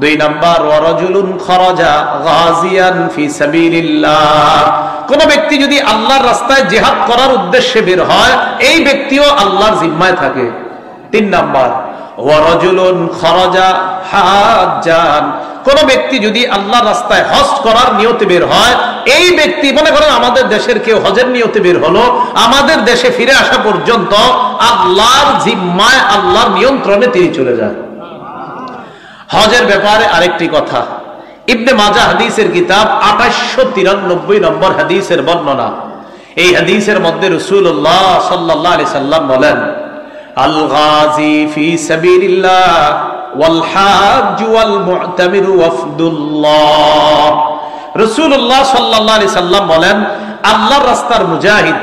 2 নাম্বার, ওয়ারাজুলুন খারাজা গাজিয়ান ফি সাবিলিল্লাহ, কোন ব্যক্তি যদি আল্লাহর রাস্তায় জিহাদ করার উদ্দেশ্যে বের হয়, এই ব্যক্তিও আল্লাহর জিম্মায় থাকে। 3 নাম্বার, ওয়ারাজুলুন খারাজা হাজ্জান, কোন ব্যক্তি যদি আল্লাহর রাস্তায় হজ করার নিয়তে বের হয়, এই ব্যক্তি, মনে করেন আমাদের দেশের কেউ হজের নিয়তে বের হলো, আমাদের দেশে ফিরে আসা পর্যন্ত আল্লাহর জিম্মায়, আল্লাহর নিয়ন্ত্রণে তিনি চলে যান। হজের ব্যাপারে আরেকটি কথা, ইবনে মাজাহ হাদিসের কিতাব 2893 নম্বর হাদিসের বর্ণনা। এই হাদিসের মধ্যে রাসূলুল্লাহ সাল্লাল্লাহু আলাইহি সাল্লাম বলেন, আল গাজী ফি সাবিলিল্লাহ ওয়াল হাজ্জ ওয়াল মু'তামির ওয়াফদুল্লাহ। রাসূলুল্লাহ সাল্লাল্লাহু আলাইহি সাল্লাম বলেন, আল্লাহর রাস্তার মুজাহিদ,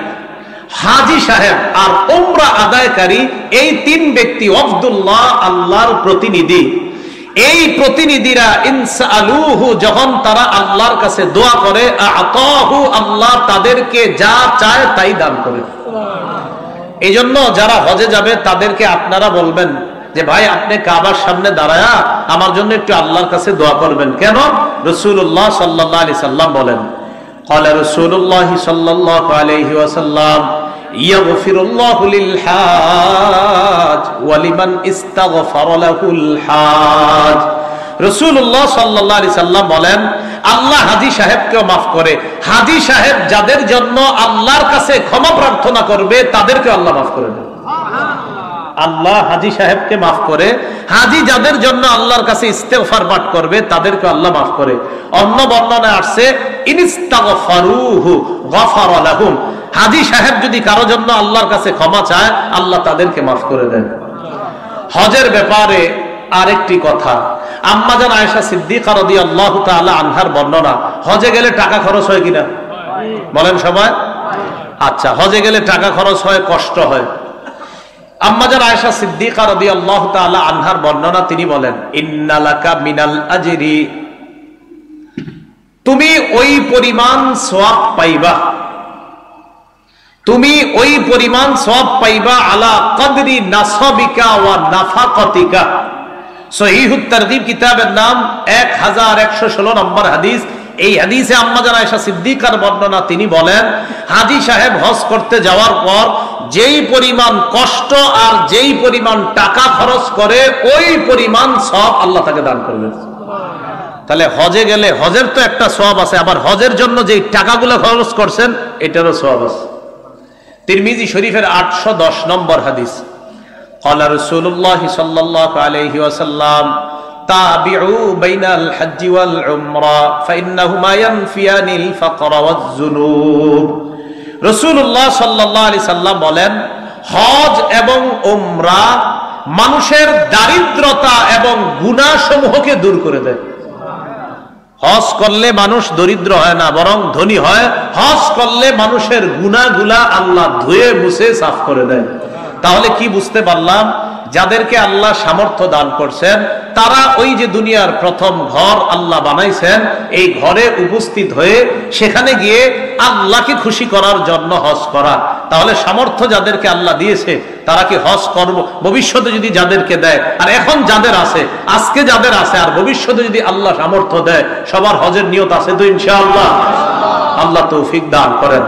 হাজী সাহেব আর উমরা আদায়কারী, এই তিন ব্যক্তি ওয়াফদুল্লাহ, আল্লাহর প্রতিনিধি। এই প্রতিনিধিরা ইনসালুহু, যখন তারা আল্লাহর কাছে দোয়া করে, আতাহু, আল্লাহ তাদেরকে যা চায় তাই দান করে। এই জন্য যারা হজে যাবে তাদেরকে আপনারা বলবেন যে ভাই আপনি কাবার সামনে দাঁড়ায়া আমার জন্য একটু আল্লাহর কাছে দোয়া করবেন। কেন? রাসূলুল্লাহ সাল্লাল্লাহু আলাইহি সাল্লাম বলেন, ক্বালা রাসূলুল্লাহ সাল্লাল্লাহু আলাইহি ওয়াসাল্লাম, ইয়াগফিরুল্লাহু লিল হাজ ওয়া লিমান ইস্তাগফারা লাহুল হাজ। রাসূলুল্লাহ সাল্লাল্লাহু আলাইহি সাল্লাম বলেন, আল্লাহ হাজী সাহেবকেও মাফ করে। হাজী সাহেব যাদের জন্য আল্লাহর কাছে ক্ষমা প্রার্থনা করবে তাদেরকে আল্লাহ মাফ করে দেবে। আল্লাহ হাজী সাহেবকে মাফ করে, হাজী যাদের জন্য আল্লাহর কাছে ইস্তেগফার পাঠ করবে তাদেরকে আল্লাহ মাফ করে। অন্য বর্ণনায় আসছে ইনিস্তাগফারুহু গফারা লাহুম, হাজী সাহেব যদি কারো জন্য আল্লাহর কাছে ক্ষমা চায় আল্লাহ তাদেরকে মাফ করে দেন। হজের ব্যাপারে আরেকটি কথা, আম্মা জান আয়েশা সিদ্দিকা রাদিয়াল্লাহু তাআলা আনহার বর্ণনা, হজে গেলে টাকা খরচ হয় কিনা বলেন সবাই? আচ্ছা, হজে গেলে টাকা খরচ হয়, কষ্ট হয়। আম্মা জান আয়েশা সিদ্দিকা রাদিয়াল্লাহু তাআলা আনহার বর্ণনা, তিনি বলেন, ইন্নালাকা মিনাল আজরি, তুমি ওই পরিমাণ সওয়াব পাইবা, তুমি ওই পরিমাণ সওয়াব পাইবা আলা কদরি নাসাবিকা ওয়া নাফাকাতিকা। সহিহুত তারগীব কিতাবের নাম 1116 নম্বর হাদিস। এই হাদিসে আম্মা জান আয়েশা সিদ্দিকার বর্ণনা, তিনি বলেন, হাজী সাহেব হজ করতে যাওয়ার পর যেই পরিমাণ কষ্ট আর যেই পরিমাণ টাকা খরচ করে ওই পরিমাণ সওয়াব আল্লাহ তাকে দান করবেন। তাহলে হজে গেলে হজের তো একটা সওয়াব আছে, আবার হজের জন্য যেই টাকাগুলো খরচ করছেন এটারও সওয়াব আছে। তিরমিজি শরীফের 810 নম্বর হাদিস, قال رسول الله صلى الله عليه وسلم تابعوا بين الحج والعمرة فإنهما ينفيان الفقر والذنوب। রাসূলুল্লাহ সাল্লাল্লাহু আলাইহি সাল্লাম বলেন, হজ এবং উমরা মানুষের দারিদ্রতা এবং গুনাহ সমূহকে দূর করে দেয়। হজ করলে মানুষ দরিদ্র হয় না, বরং ধনী হয়। হজ করলে মানুষের গুনাহগুলা আল্লাহ ধুয়ে মুছে সাফ করে দেয়। তাহলে কি বুঝতে পারলাম? যাদেরকে আল্লাহ সামর্থ্য দান করছেন তারা ওই যে দুনিয়ার প্রথম ঘর আল্লাহ বানাইছেন, এই ঘরে উপস্থিত হয়ে সেখানে গিয়ে আল্লাহকে খুশি করার জন্য হজ করা। তাহলে সামর্থ্য যাদেরকে আল্লাহ দিয়েছে তারা কি হজ করব? ভবিষ্যতে যদি যাদেরকে দেয়, আর এখন যাদের আছে, আজকে যাদের আছে, আর ভবিষ্যতে যদি আল্লাহ সামর্থ্য দেয়, সবার হজের নিয়ত আছে তো ইনশাআল্লাহ? আল্লাহ তৌফিক দান করেন।